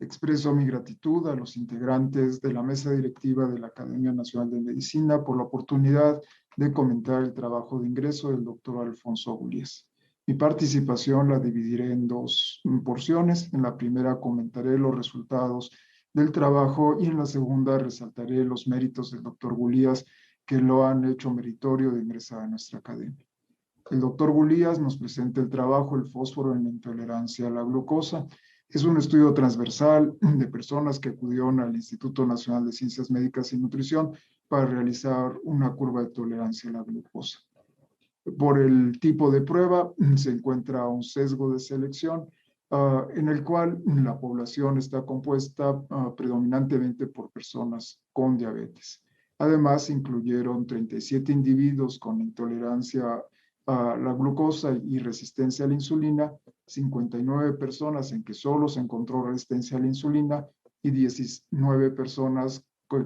Expreso mi gratitud a los integrantes de la mesa directiva de la Academia Nacional de Medicina por la oportunidad de comentar el trabajo de ingreso del doctor Alfonso Gulías. Mi participación la dividiré en dos porciones. En la primera comentaré los resultados del trabajo y en la segunda resaltaré los méritos del doctor Gulías que lo han hecho meritorio de ingresar a nuestra academia. El doctor Gulías nos presenta el trabajo El fósforo en la intolerancia a la glucosa. Es un estudio transversal de personas que acudieron al Instituto Nacional de Ciencias Médicas y Nutrición para realizar una curva de tolerancia a la glucosa. Por el tipo de prueba se encuentra un sesgo de selección en el cual la población está compuesta predominantemente por personas con diabetes. Además, incluyeron 37 individuos con intolerancia a la glucosa y resistencia a la insulina, 59 personas en que solo se encontró resistencia a la insulina y 19 personas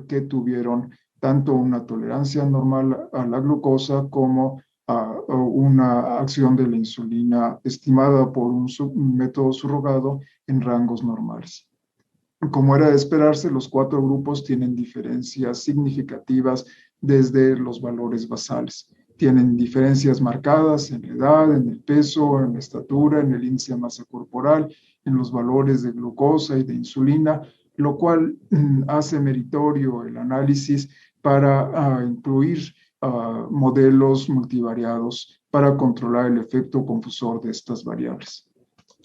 que tuvieron tanto una tolerancia normal a la glucosa como una acción de la insulina estimada por un método surrogado en rangos normales. Como era de esperarse, los 4 grupos tienen diferencias significativas desde los valores basales. Tienen diferencias marcadas en la edad, en el peso, en la estatura, en el índice de masa corporal, en los valores de glucosa y de insulina, lo cual hace meritorio el análisis para incluir modelos multivariados para controlar el efecto confusor de estas variables.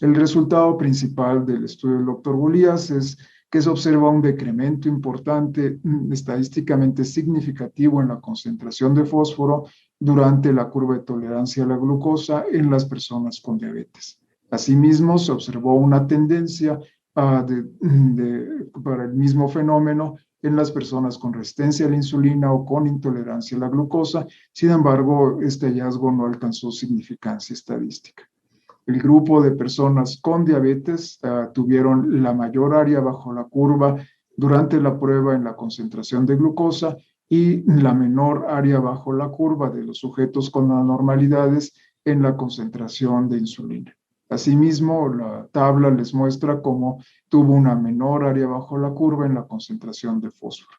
El resultado principal del estudio del doctor Gulías es que se observa un decremento importante, estadísticamente significativo en la concentración de fósforo durante la curva de tolerancia a la glucosa en las personas con diabetes. Asimismo, se observó una tendencia para el mismo fenómeno en las personas con resistencia a la insulina o con intolerancia a la glucosa. Sin embargo, este hallazgo no alcanzó significancia estadística. El grupo de personas con diabetes tuvieron la mayor área bajo la curva durante la prueba en la concentración de glucosa y la menor área bajo la curva de los sujetos con anormalidades en la concentración de insulina. Asimismo, la tabla les muestra cómo tuvo una menor área bajo la curva en la concentración de fósforo.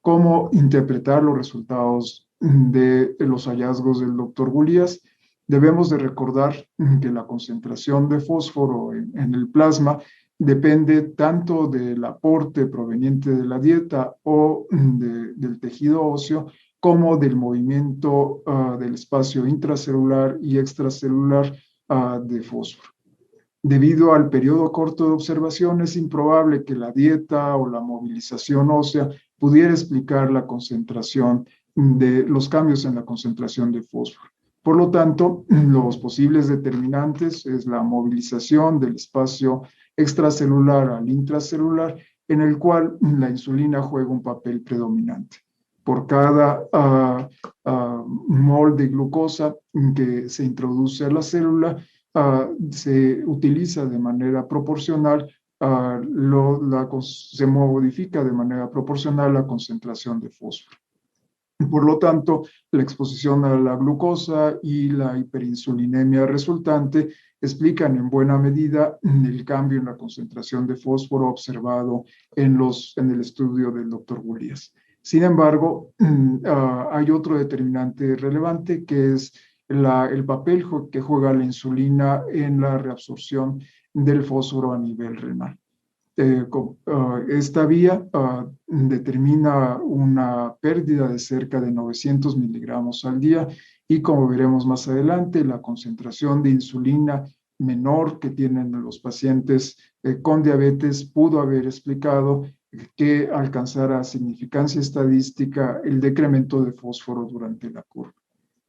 ¿Cómo interpretar los resultados de los hallazgos del doctor Gulías? Debemos de recordar que la concentración de fósforo en el plasma depende tanto del aporte proveniente de la dieta o del tejido óseo como del movimiento del espacio intracelular y extracelular de fósforo. Debido al periodo corto de observación, es improbable que la dieta o la movilización ósea pudiera explicar la concentración de los cambios en la concentración de fósforo. Por lo tanto, los posibles determinantes es la movilización del espacio extracelular al intracelular, en el cual la insulina juega un papel predominante. Por cada mol de glucosa que se introduce a la célula, se utiliza de manera proporcional, se modifica de manera proporcional la concentración de fósforo. Por lo tanto, la exposición a la glucosa y la hiperinsulinemia resultante explican en buena medida el cambio en la concentración de fósforo observado en el estudio del doctor Gulías. Sin embargo, hay otro determinante relevante que es el papel que juega la insulina en la reabsorción del fósforo a nivel renal. Esta vía determina una pérdida de cerca de 900 miligramos al día y, como veremos más adelante, la concentración de insulina menor que tienen los pacientes con diabetes pudo haber explicado que alcanzara significancia estadística el decremento de fósforo durante la curva.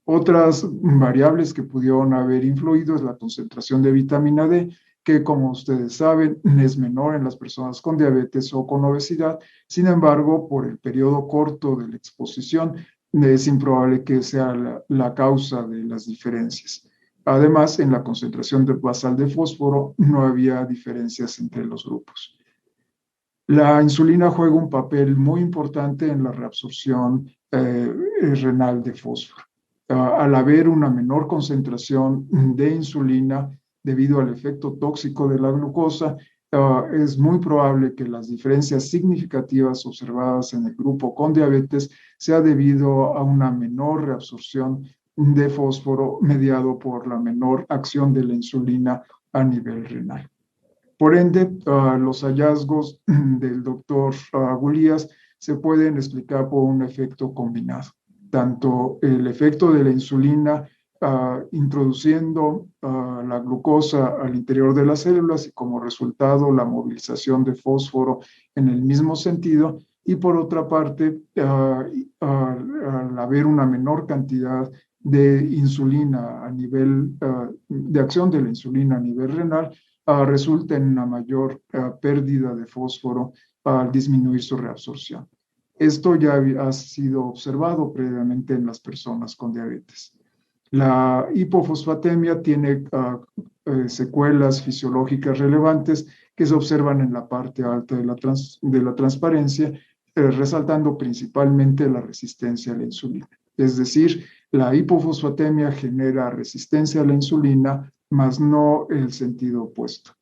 Otras variables que pudieron haber influido es la concentración de vitamina D, que, como ustedes saben, es menor en las personas con diabetes o con obesidad. Sin embargo, por el periodo corto de la exposición, es improbable que sea la causa de las diferencias. Además, en la concentración basal de fósforo no había diferencias entre los grupos. La insulina juega un papel muy importante en la reabsorción renal de fósforo. Al haber una menor concentración de insulina, debido al efecto tóxico de la glucosa, es muy probable que las diferencias significativas observadas en el grupo con diabetes sea debido a una menor reabsorción de fósforo mediado por la menor acción de la insulina a nivel renal. Por ende, los hallazgos del doctor Gulías se pueden explicar por un efecto combinado. Tanto el efecto de la insulina introduciendo la glucosa al interior de las células y como resultado la movilización de fósforo en el mismo sentido, y por otra parte, al haber una menor cantidad de insulina a nivel, de acción de la insulina a nivel renal, resulta en una mayor pérdida de fósforo al disminuir su reabsorción. Esto ya ha sido observado previamente en las personas con diabetes. La hipofosfatemia tiene secuelas fisiológicas relevantes que se observan en la parte alta de la transparencia, resaltando principalmente la resistencia a la insulina. Es decir, la hipofosfatemia genera resistencia a la insulina, mas no el sentido opuesto.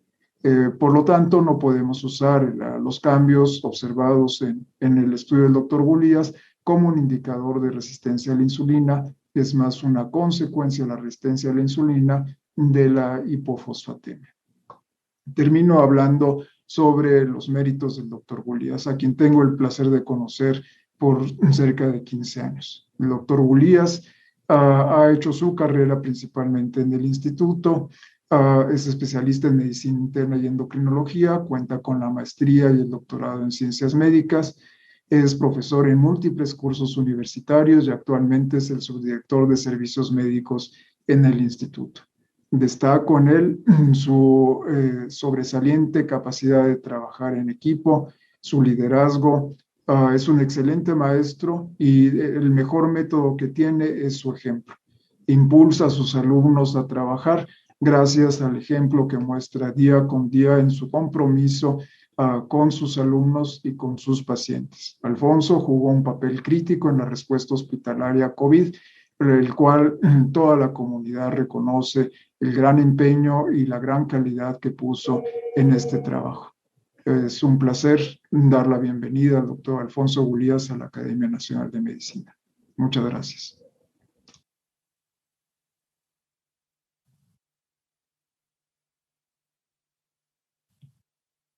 Por lo tanto, no podemos usar los cambios observados en el estudio del doctor Gulías como un indicador de resistencia a la insulina, es más una consecuencia de la resistencia a la insulina de la hipofosfatemia. Termino hablando sobre los méritos del doctor Gulías, a quien tengo el placer de conocer por cerca de 15 años. El doctor Gulías ha hecho su carrera principalmente en el instituto, es especialista en medicina interna y endocrinología, cuenta con la maestría y el doctorado en ciencias médicas, es profesor en múltiples cursos universitarios y actualmente es el subdirector de servicios médicos en el instituto. Destaco en él su sobresaliente capacidad de trabajar en equipo, su liderazgo. Es un excelente maestro y el mejor método que tiene es su ejemplo. Impulsa a sus alumnos a trabajar gracias al ejemplo que muestra día con día en su compromiso con sus alumnos y con sus pacientes. Alfonso jugó un papel crítico en la respuesta hospitalaria COVID, el cual toda la comunidad reconoce el gran empeño y la gran calidad que puso en este trabajo. Es un placer dar la bienvenida al doctor Alfonso Gulías a la Academia Nacional de Medicina. Muchas gracias.